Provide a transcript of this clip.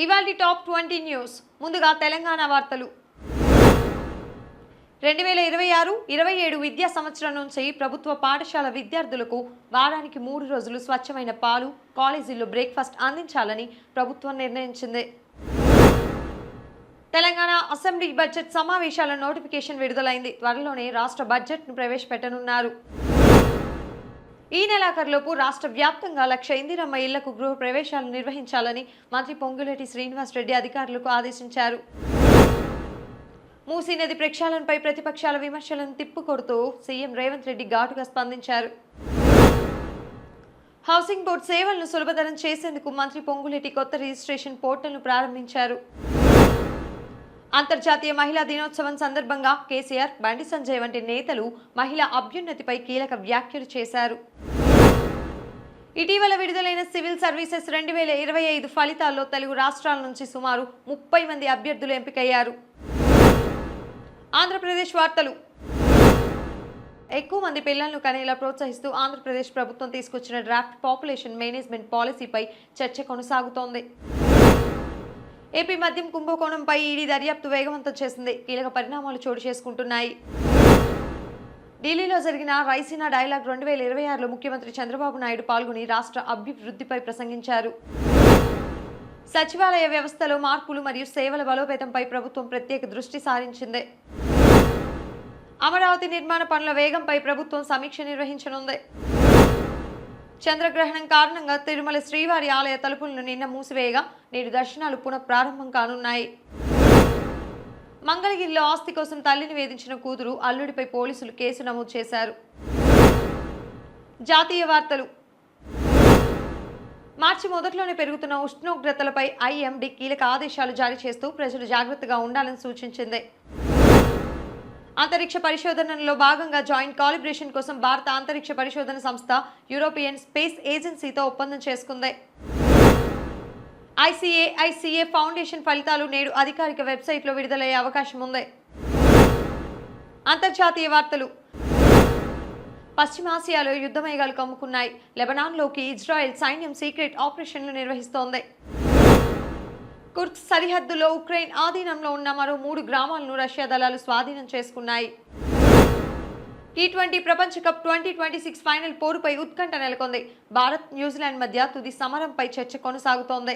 ఇవాల్టి top 20 news. ముందుగా తెలంగాణ వార్తలు. 2026-27 విద్యా సంవత్సరం నుంచి ప్రభుత్వ పాఠశాల విద్యార్థులకు వారానికి 3 రోజులు స్వచ్ఛమైన పాలు, కాలేజీల్లో బ్రేక్ఫాస్ట్ అందించాలని ప్రభుత్వం నిర్ణయించింది. తెలంగాణ అసెంబ్లీ బడ్జెట్ సమావేశాల నోటిఫికేషన్ విడుదలైంది. త్వరలోనే రాష్ట్ర బడ్జెట్ను ప్రవేశపెట్టనున్నారు. ఈ నెలాఖరులోపు రాష్ట్ర వ్యాప్తంగా 1,00,000 ఇందిరమ్మ ఇళ్లకు గృహ ప్రవేశాలు నిర్వహించాలని మంత్రి పొంగులేటి శ్రీనివాస్ రెడ్డి అధికారులకు ఆదేశించారు. మూసీ నది ప్రక్షాళనపై ప్రతిపక్షాల విమర్శలను తిప్పుకొడుతూ సీఎం రేవంత్ రెడ్డి ఘాటుగా స్పందించారు. హౌసింగ్ బోర్డు సేవలను సులభతరం చేసేందుకు మంత్రి పొంగులేటి కొత్త రిజిస్ట్రేషన్ పోర్టల్ను ప్రారంభించారు. అంతర్జాతీయ మహిళా దినోత్సవం సందర్భంగా కేసీఆర్, బండి సంజయ్ వంటి నేతలు మహిళా అభ్యున్నతిపై కీలక వ్యాఖ్యలు చేశారు. ఇటీవల విడుదలైన సివిల్ సర్వీసెస్ 2025 ఫలితాల్లో తెలుగు రాష్ట్రాల నుంచి సుమారు 30 మంది అభ్యర్థులు ఎంపికయ్యారు. ఆంధ్రప్రదేశ్ వార్తలు. ఎక్కువ మంది పిల్లలను కనేలా ప్రోత్సహిస్తూ ఆంధ్రప్రదేశ్ ప్రభుత్వం తీసుకొచ్చిన డ్రాఫ్ట్ పాపులేషన్ మేనేజ్మెంట్ పాలసీపై చర్చ కొనసాగుతోంది. ఏపీ మద్యం కుంభకోణంపై ఈడీ దర్యాప్తు వేగవంతం చేసింది. కీలక పరిణామాలు చోటు చేసుకుంటున్నాయి. ఢిల్లీలో జరిగిన రైసీనా డైలాగ్ 2026లో ముఖ్యమంత్రి చంద్రబాబు నాయుడు పాల్గొని రాష్ట్ర అభివృద్ధిపై ప్రసంగించారు. సచివాలయ వ్యవస్థలో మార్పులు మరియు సేవల బలోపేతంపై ప్రభుత్వం ప్రత్యేక దృష్టి సారించింది. అమరావతి నిర్మాణ పనుల వేగంపై ప్రభుత్వం సమీక్ష నిర్వహించనుంది. చంద్రగ్రహణం కారణంగా తిరుమల శ్రీవారి ఆలయ తలుపులను నిన్న మూసివేయగా నేడు దర్శనాలు పునః ప్రారంభం కానున్నాయి. మంగళగిరిలో ఆస్తి కోసం తల్లిని వేధించిన కూతురు, అల్లుడిపై పోలీసులు కేసు నమోదు చేశారు. జాతీయ వార్తలు. మార్చి మొదట్లోనే పెరుగుతున్న ఉష్ణోగ్రతలపై ఐఎండీ కీలక ఆదేశాలు జారీ చేస్తూ ప్రజలు జాగ్రత్తగా ఉండాలని సూచించింది. అంతరిక్ష పరిశోధనలో భాగంగా జాయింట్ కాలిబ్రేషన్ కోసం భారత అంతరిక్ష పరిశోధన సంస్థ యూరోపియన్ స్పేస్ ఏజెన్సీతో ఒప్పందం చేసుకుంది. ఐసీఏ ఫౌండేషన్ ఫలితాలు నేడు అధికారిక వెబ్సైట్లో విడుదలయ్యే అవకాశం ఉంది. అంతర్జాతీయ వార్తలు. పశ్చిమాసియాలో యుద్ధమేఘాలు కమ్ముకున్నాయి. లెబనాన్లోకి ఇజ్రాయెల్ సైన్యం సీక్రెట్ ఆపరేషన్లు నిర్వహిస్తోంది. కుర్క్ సరిహద్దులో ఉక్రెయిన్ ఆధీనంలో ఉన్న మరో 3 గ్రామాలను రష్యా దళాలు స్వాధీనం చేసుకున్నాయి. T20 ప్రపంచ కప్ 2026 ఫైనల్ పోరుపై ఉత్కంఠ నెలకొంది. భారత్, న్యూజిలాండ్ మధ్య తుది సమరంపై చర్చ కొనసాగుతోంది.